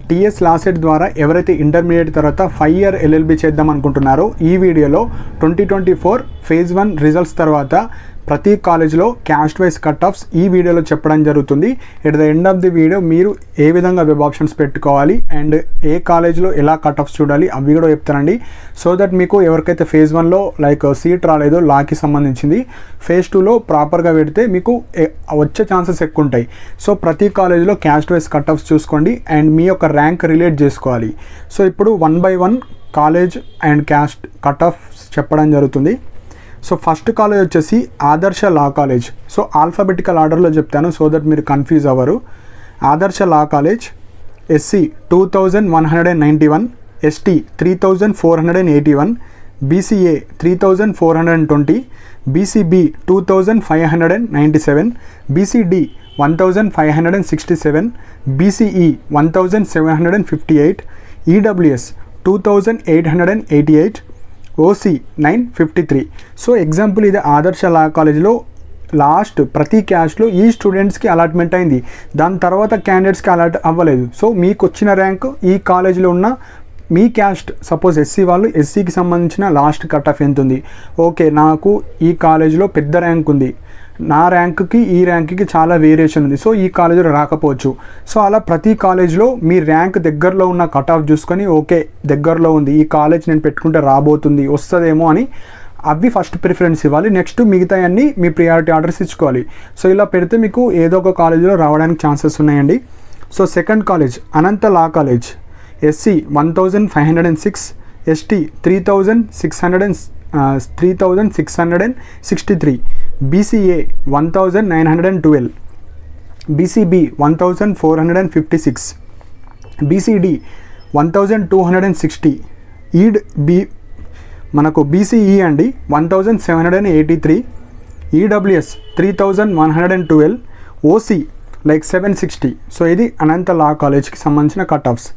TS law set ద్వారా ఎవరైతే intermediate తర్వాత 5 ఇయర్ ఎల్ఎల్బి చేద్దాం అనుకుంటున్నారో ఈ వీడియోలో 2024 ఫేజ్ 1 రిజల్ట్స్ తర్వాత ప్రతి కాలేజ్లో క్యాస్ట్ వైజ్ కట్ ఆఫ్స్ ఈ వీడియోలో చెప్పడం జరుగుతుంది. At the end of the video మీరు ఏ విధంగా వెబ్ ఆప్షన్స్ పెట్టుకోవాలి అండ్ ఏ కాలేజ్లో ఎలా కట్ ఆఫ్స్ చూడాలి అవి కూడా చెప్తానండి. సో దట్ మీకు ఎవరికైతే ఫేజ్ 1లో లైక్ సీట్ రాలేదో లాకి సంబంధించింది ఫేజ్ 2లో ప్రాపర్గా పెడితే మీకు వచ్చే ఛాన్సెస్ ఎక్కువ ఉంటాయి. సో ప్రతి కాలేజ్లో క్యాస్ట్ వైజ్ కట్ ఆఫ్స్ చూసుకోండి అండ్ మీ యొక్క ర్యాంక్ రిలేట్ చేసుకోవాలి. సో ఇప్పుడు 1 by 1 college and caste cut offs చెప్పడం జరుగుతుంది. సో ఫస్ట్ కాలేజ్ వచ్చేసి ఆదర్శ లా కాలేజ్. సో ఆల్ఫాబెటికల్ ఆర్డర్లో చెప్తాను సో దట్ మీరు కన్ఫ్యూజ్ అవ్వరు. Adarsh law college SC 2191, ST 3481, BCA 3420, BCB 2597, BCD 1567, BCE 1758, EWS 2888, OC 953. So example ఇది ఆదర్శ లా కాలేజ్లో లాస్ట్ ప్రతి క్యాస్ట్లో ఈ స్టూడెంట్స్కి అలాట్మెంట్ అయింది, దాని తర్వాత క్యాండిడేట్స్కి అలాట్ అవ్వలేదు. సో మీకు వచ్చిన ర్యాంక్ ఈ కాలేజీలో ఉన్న మీ క్యాస్ట్ సపోజ్ ఎస్సీ వాళ్ళు ఎస్సీకి సంబంధించిన లాస్ట్ కట్ ఆఫ్ ఎంత ఉంది, ఓకే నాకు ఈ కాలేజీలో పెద్ద ర్యాంక్ ఉంది, నా ర్యాంక్కి ఈ ర్యాంక్కి చాలా వేరియేషన్ ఉంది, సో ఈ కాలేజీలో రాకపోవచ్చు. సో అలా ప్రతి కాలేజ్లో మీ ర్యాంక్ దగ్గరలో ఉన్న కట్ ఆఫ్ చూసుకొని ఓకే దగ్గరలో ఉంది ఈ కాలేజ్ నేను పెట్టుకుంటే రాబోతుంది వస్తుందేమో అని అవి ఫస్ట్ ప్రిఫరెన్స్ ఇవ్వాలి. నెక్స్ట్ మిగతా అన్నీ మీ ప్రియారిటీ ఆర్డర్స్ ఇచ్చుకోవాలి. సో ఇలా పెడితే మీకు ఏదో ఒక కాలేజీలో రావడానికి ఛాన్సెస్ ఉన్నాయండి. So second college Anantha law college SC 1506, ST 3663, BCA 1912, BCB 1456, BCD 1260, ఈడ్ బి మనకు బీసీఈ అండి 1783, ఈడబ్ల్యూఎస్ 3112, ఓసీ లైక్ 760. సో ఇది అనంత లా కాలేజ్కి సంబంధించిన cut offs.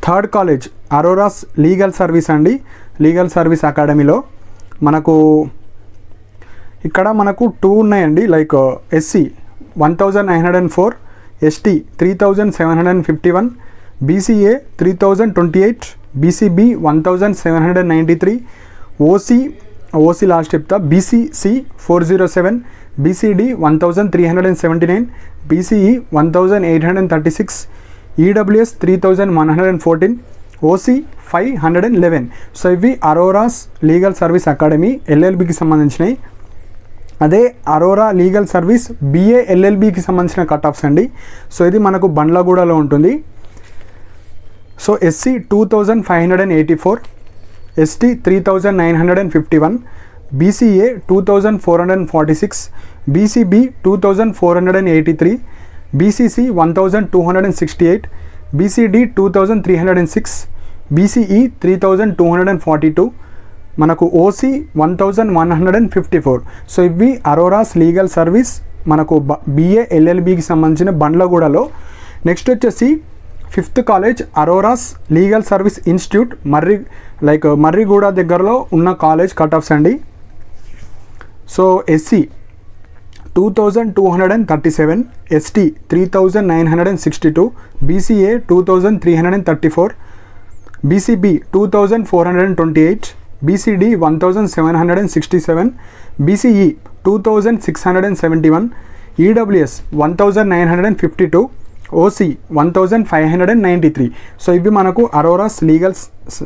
Third college Aurora's legal service అండి. లీగల్ సర్వీస్ అకాడమీలో మనకు ఇక్కడ మనకు 2 ఉన్నాయండి. Like SC 1904, ST 3751, BCA 3028, BCB 1793, OC last చెప్తా BCC 407, BCD 1379, BCE 1836, EWS 3114, OC 511. So ఇవి అరోరాస్ లీగల్ సర్వీస్ అకాడమీ ఎల్ఎల్బికి సంబంధించినవి. అదే అరోరా లీగల్ సర్వీస్ బిఏ ఎల్ఎల్బికి సంబంధించిన కట్ ఆఫ్స్ అండి. సో ఇది మనకు బండ్లగూడలో ఉంటుంది. So SC 2584, ST 3951, BCA 2446, BCB 2483, BCC 1268, BCD 2306, BCE 3242, మనకు ఓసీ 1154. సో ఇవి అరోరాస్ లీగల్ సర్వీస్ మనకు బిఏ ఎల్ఎల్బికి సంబంధించిన బండ్లగూడలో. నెక్స్ట్ వచ్చేసి fifth college Aurora's legal service institute Marriguda దగ్గరలో ఉన్న కాలేజ్ కట్ ఆఫ్స్ అండి. So SC 2237, ST 3962, BCA 2334, BCB 2428, BCD 1767, BCE 2671, EWS 1952, OC 1593. So ఇవి మనకు అరోరాస్ లీగల్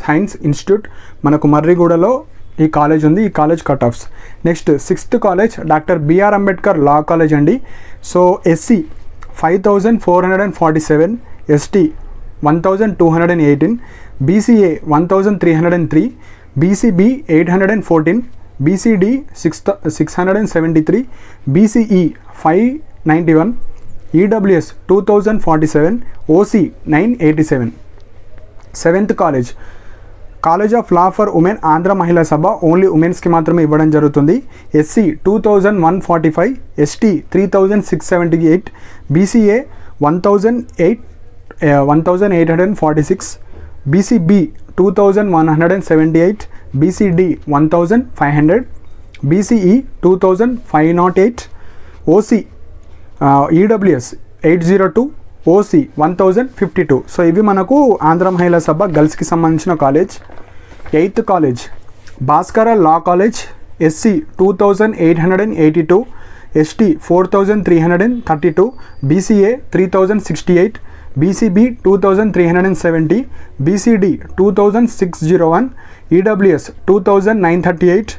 సైన్స్ ఇన్స్టిట్యూట్ మనకు మర్రిగూడలో ఈ కాలేజ్ ఉంది. ఈ college cut offs. Next sixth college doctor BR Ambedkar law college అండి. So SC 5447, ST 1218, BCA 1303, BCB 814, BCD 673, BCE 591, EWS 2047, OC 987. Seventh college college of law for women Andhra Mahila Sabha only ఉమెన్స్కి మాత్రమే ఇవ్వడం జరుగుతుంది. SC 2145, ST 3678, BCA 1846, BCB 2178, BCD 1500, BCE 2508, OC EWS 802, OC 1052. So ఇవి మనకు ఆంధ్ర మహిళా సభ గర్ల్స్కి సంబంధించిన college. 8th college Bhaskara law college. SC 2882, ST 4332, BCA 3068, BCB 2370, BCD 2601, EWS 2938,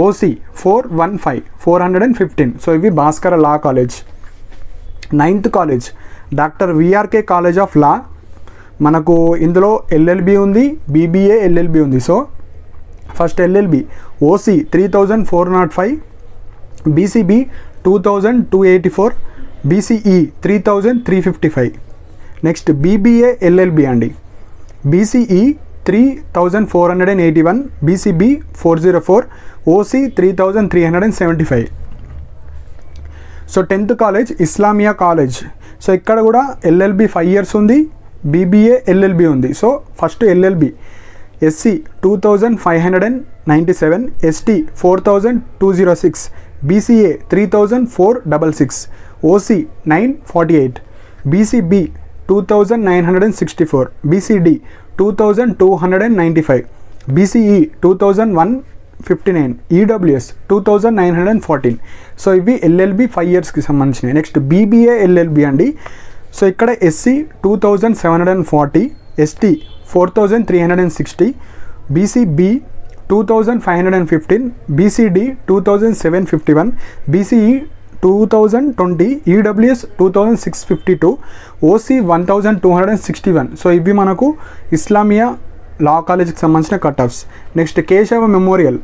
OC 415. So ఇవి Bhaskara law college. 9th college doctor VRK college of law. మనకు ఇందులో LLB ఉంది, BBA LLB ఉంది. So first LLB OC 3405, BCB 2284, BCE 3355. Next BBA LLB అండి. BCE 3481, BCB 404, OC 3375. So 10th college Islamia college. So ఇక్కడ కూడా LLB 5 years ఉంది, BBA LLB ఉంది. So first LLB SC 2597, ST 4206, BCA 3466, OC 948, BCB 2964, BCD 2295, BCE 2159, EWS 2914. So ఇవి LLB 5 yearsకి సంబంధించినవి. Next BBA LLB అండి. So ఇక్కడ SC 2740, ST 4360, BCB 2515, BCD 2751, BCE 2020, EWS 2652, OC 1261. So ఇవి మనకు ఇస్లామియా లా కాలేజ్కి సంబంధించిన cut offs. Next Keshav memorial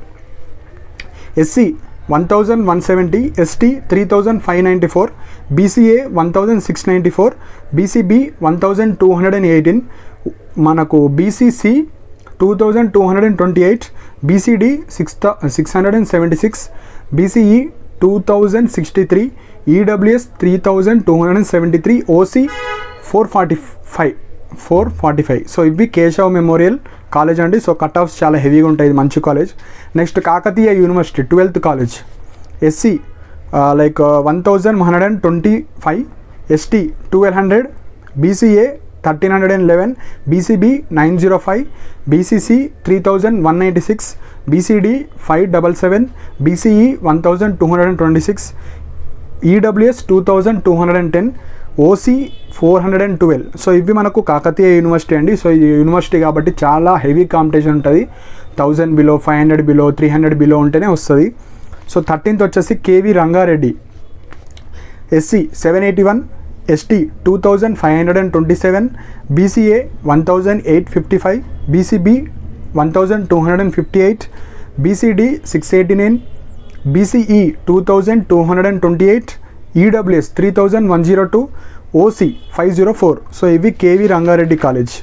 SC 1170, ST 3594, BCA 1694, BCB 1218, మనకు BCC 2228, BCD 676, BCE 2063, EWS 3273, OC 445. So ఇవి కేశవ మెమోరియల్ కాలేజ్ అండి. సో కట్ ఆఫ్స్ చాలా హెవీగా ఉంటాయి, మంచి college. Next Kakatiya university 12th college SC 1125, ST 1200, BCA 1311, BCB 905, BCC 3196, BCD 577, BCE 1226, EWS 2210, OC 412. So ఇవి మనకు Kakatiya university అండి. సో ఈ యూనివర్సిటీ కాబట్టి చాలా హెవీ కాంపిటీషన్ ఉంటుంది. 1000 బిలో, 500 బిలో, 300 బిలో ఉంటేనే వస్తుంది. సో 13th వచ్చేసి KV Rangareddy SC 781, ST 2527, BCA 1855, BCB 1258, BCD 689, BCE 2228, EWS 3102, OC 504. So ఇవి KV Rangareddy college.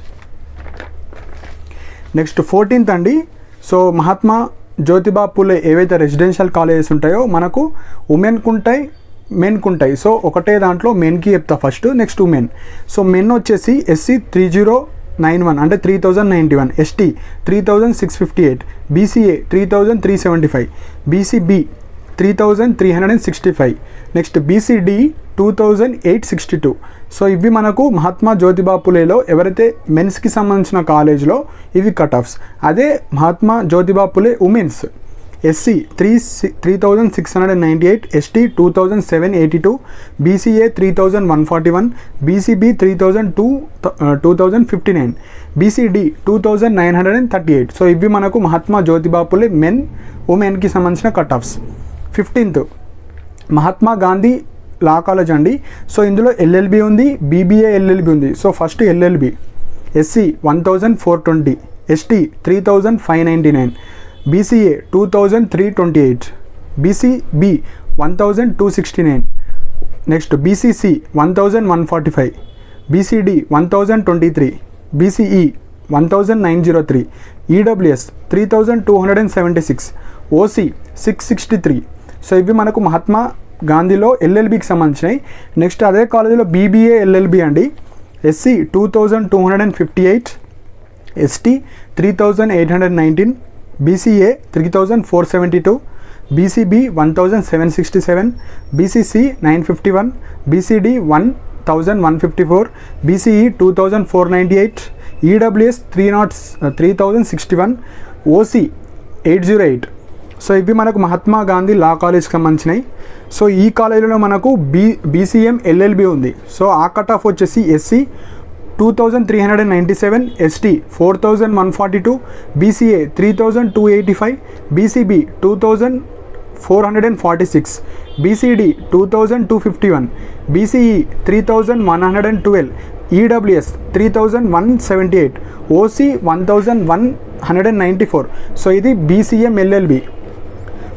Next 14th అండి. సో మహాత్మా జ్యోతిబా పూలే ఏవైతే రెసిడెన్షియల్ కాలేజెస్ ఉంటాయో మనకు ఉమెన్కు ఉంటాయి, మెన్కు ఉంటాయి. సో ఒకటే దాంట్లో మెన్కి చెప్తా first, next women. So men వచ్చేసి ఎస్సీ 3091 అంటే 3091, ST 3658, BCA 3375, BCB 3365, next BCD 2862. So ఇవి మనకు మహాత్మా జ్యోతిబా పూలేలో ఎవరైతే మెన్స్కి సంబంధించిన కాలేజ్లో ఇవి కట్ ఆఫ్స్. అదే Mahatma Jyotiba Phule women's SC 3698, ST 2782, BCA 3141, BCB 2059, BCD 2938. So ఇవి మనకు మహాత్మా జ్యోతిబా పూలే మెన్ ఉమెన్కి సంబంధించిన cut offs. 15th Mahatma Gandhi law college అండి. సో ఇందులో ఎల్ఎల్బి ఉంది, బీబీఏ ఎల్ఎల్బి ఉంది. So first LLB SC 1420, ST 3599, BCA 2328, BCB 1269, next BCC 1145, BCD 1023, BCE 1903, EWS 3276, OC 663. So ఇవి మనకు మహాత్మా గాంధీలో ఎల్ఎల్బికి సంబంధించినవి. నెక్స్ట్ అదే కాలేజీలో బీబీఏ ఎల్ఎల్బి అండి. SC 2258, ST 3819, BCA 3472, BCB 1767, BCC 951, BCD 1154, BCE 2498, EWS 3061, OC 808. So ఇవి మనకు మహాత్మా గాంధీ లా కాలేజ్కి సంబంధించినవి. సో ఈ కాలేజీలో మనకు BCM LLB ఉంది. సో ఆ కట్ ఆఫ్ వచ్చేసి SC 2397, ST 4142, BCA 3285, BCB 2446, BCD 2251, BCE 3112, EWS 3178, OC 1194. So ఇది BCM LLB.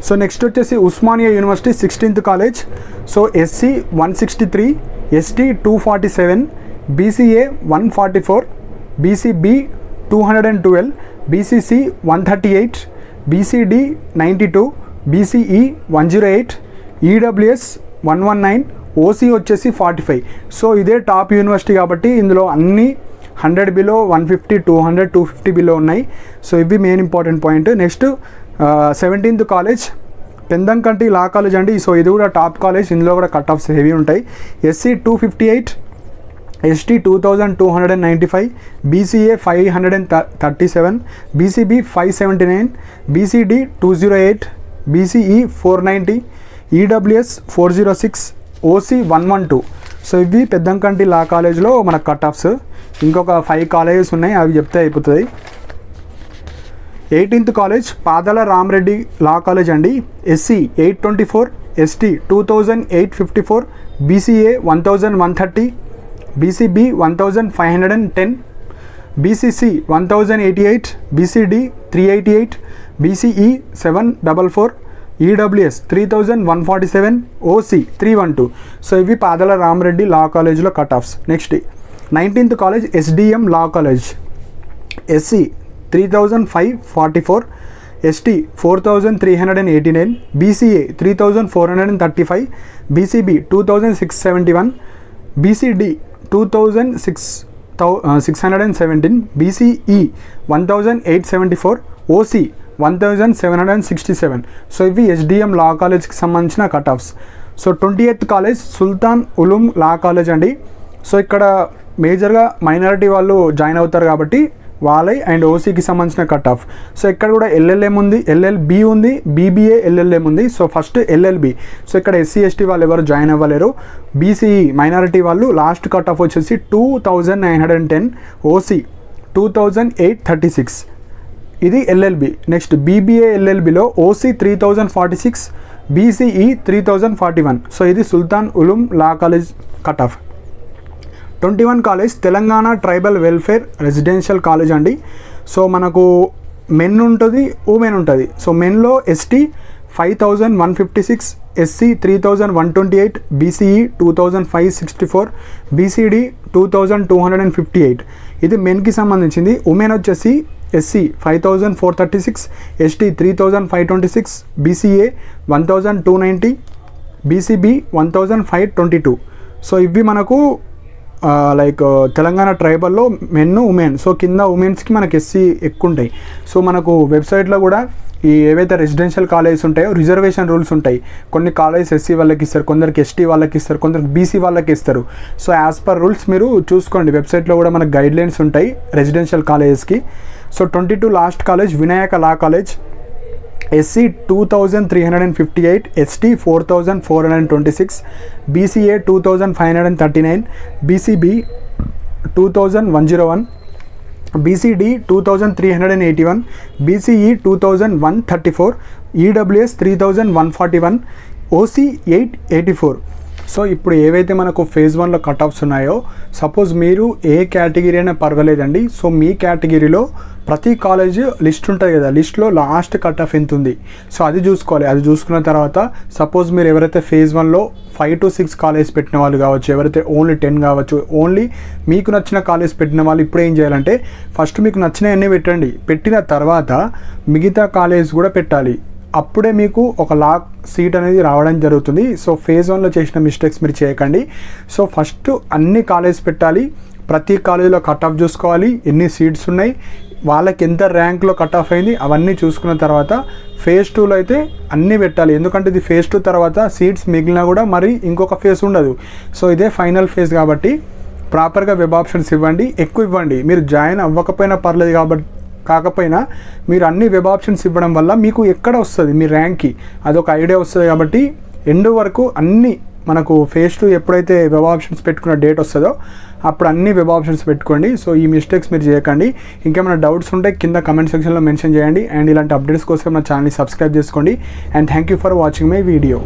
సో నెక్స్ట్ వచ్చేసి Osmania university 16th college. So SC 163, ST 247, BCA 144, BCB 212, BCC 138, BCD 92, BCE 108, EWS 119, OC వచ్చేసి 45. So ఇదే top university కాబట్టి ఇందులో అన్ని 100 below, 150, 200, 250 below ఉన్నాయి. So ఇవి main important point. Next 17th college Pendekanti law college అండి. So ఇది కూడా టాప్ కాలేజ్, ఇందులో కూడా కట్ ఆఫ్స్ హెవీ ఉంటాయి. SC 258, ST 2295, BCA 537, BCB 579, BCD 208, BCE 490, EWS 406, OC 112. So ఇవి పెద్దంకంటి లా కాలేజ్లో మన కట్ ఆఫ్స్. ఇంకొక 5 కాలేజెస్ ఉన్నాయి, అవి చెప్తే అయిపోతుంది. 18th కాలేజ్ పాదాల రామరెడ్డి లా కాలేజ్ అండి. SC 824, ST 2854, BCA 1130, BCB 1510, BCC 1088, BCD 388, BCE 744, EWS 3147, OC 312. So ఇవి పాదాల రామరెడ్డి లా కాలేజ్లో cut offs. Next 19th college SDM లా college. SC 3544, ST 4389, BCA 3435, BCB 2671, BCD 2617, BCE 1874, OC 1767. So ఇవి SDM లా కాలేజ్కి సంబంధించిన cut offs. So 20th college Sultan Uloom law college అండి. So ఇక్కడ మేజర్గా minority వాళ్ళు జాయిన్ అవుతారు కాబట్టి వాళ్ళై అండ్ ఓసీకి సంబంధించిన కట్ ఆఫ్. సో ఇక్కడ కూడా LLM ఉంది, LLB ఉంది, BBA LLM ఉంది. So first LLB. సో ఇక్కడ SC ST వాళ్ళు ఎవరు జాయిన్ అవ్వలేరు. BCE మైనారిటీ వాళ్ళు లాస్ట్ కట్ ఆఫ్ వచ్చేసి 2910, OC 2836. ఇది LLB. నెక్స్ట్ BBA LLBలో OC 3046, BCE 3041. సో ఇది Sultan Uloom law college cut off. 21 college Telangana tribal welfare residential college అండి. సో మనకు మెన్ ఉంటుంది, ఉమెన్ ఉంటుంది. సో మెన్లో ST 5156, SC 3128, BCE 2564, BCD 2258. ఇది మెన్కి సంబంధించింది. ఉమెన్ వచ్చేసి SC 5436, ST 3526, BCA 1290, BCB 1522. So ఇవి మనకు లైక్ తెలంగాణ ట్రైబల్లో మెన్ ఉమెన్. సో కింద ఉమెన్స్కి మనకి SC ఎక్కువ ఉంటాయి. సో మనకు వెబ్సైట్లో కూడా ఈ ఏవైతే రెసిడెన్షియల్ కాలేజెస్ ఉంటాయో రిజర్వేషన్ రూల్స్ ఉంటాయి. కొన్ని కాలేజెస్ SC వాళ్ళకి ఇస్తారు, కొందరికి ST వాళ్ళకి ఇస్తారు, కొందరికి BC వాళ్ళకి ఇస్తారు. సో యాజ్ పర్ రూల్స్ మీరు చూసుకోండి, వెబ్సైట్లో కూడా మనకు గైడ్లైన్స్ ఉంటాయి రెసిడెన్షియల్ కాలేజెస్కి. So 22 last college Vinayaka law college. SC 2358, ST 4426, BCA 2539, BCB 2101, BCD 2381, BCE 2134, EWS 3141, OC 884. So ఇప్పుడు ఏవైతే మనకు ఫేజ్ 1లో కట్ ఆఫ్స్ ఉన్నాయో, సపోజ్ మీరు ఏ కేటగిరీ అయినా పర్వాలేదండి. సో మీ కేటగిరీలో ప్రతి కాలేజ్ లిస్ట్ ఉంటుంది కదా, లిస్ట్లో లాస్ట్ కట్ ఆఫ్ ఎంత ఉంది, సో అది చూసుకోవాలి. అది చూసుకున్న తర్వాత సపోజ్ మీరు ఎవరైతే ఫేజ్ 1లో 5 to 6 కాలేజ్ పెట్టిన వాళ్ళు కావచ్చు, ఎవరైతే ఓన్లీ 10 కావచ్చు, ఓన్లీ మీకు నచ్చిన కాలేజ్ పెట్టిన వాళ్ళు ఇప్పుడు ఏం చేయాలంటే ఫస్ట్ మీకు నచ్చినవన్నీ పెట్టండి. పెట్టిన తర్వాత మిగతా కాలేజ్ కూడా పెట్టాలి. అప్పుడే మీకు ఒక లాక్ సీట్ అనేది రావడం జరుగుతుంది. సో ఫేజ్ 1లో చేసిన మిస్టేక్స్ మీరు చేయకండి. సో ఫస్ట్ అన్ని కాలేజ్ పెట్టాలి, ప్రతి కాలేజీలో కట్ ఆఫ్ చూసుకోవాలి, ఎన్ని సీట్స్ ఉన్నాయి, వాళ్ళకి ఎంత ర్యాంక్లో కట్ ఆఫ్ అయింది అవన్నీ చూసుకున్న తర్వాత ఫేజ్ 2లో అయితే అన్నీ పెట్టాలి. ఎందుకంటే ఇది ఫేజ్ 2 తర్వాత సీట్స్ మిగిలినా కూడా మరి ఇంకొక ఫేజ్ ఉండదు. సో ఇదే ఫైనల్ ఫేజ్ కాబట్టి ప్రాపర్గా వెబ్ ఆప్షన్స్ ఇవ్వండి, ఎక్కువ ఇవ్వండి. మీరు జాయిన్ అవ్వకపోయినా పర్లేదు కాబట్టి కాకపోయినా మీరు అన్ని వెబ్ ఆప్షన్స్ ఇవ్వడం వల్ల మీకు ఎక్కడ వస్తుంది మీ ర్యాంక్కి అదొక ఐడియా వస్తుంది. కాబట్టి ఎండ్ వరకు అన్నీ మనకు ఫేజ్ 2 ఎప్పుడైతే వెబ్ ఆప్షన్స్ పెట్టుకున్న డేట్ వస్తుందో అప్పుడు అన్ని వెబ్ ఆప్షన్స్ పెట్టుకోండి. సో ఈ మిస్టేక్స్ మీరు చేయకండి. ఇంకేమైనా డౌట్స్ ఉంటే కింద కమెంట్ సెక్షన్లో మెన్షన్ చేయండి. అండ్ ఇలాంటి అప్డేట్స్ కోసం నా ఛానల్ని సబ్స్క్రైబ్ చేసుకోండి. And thank you for watching my video.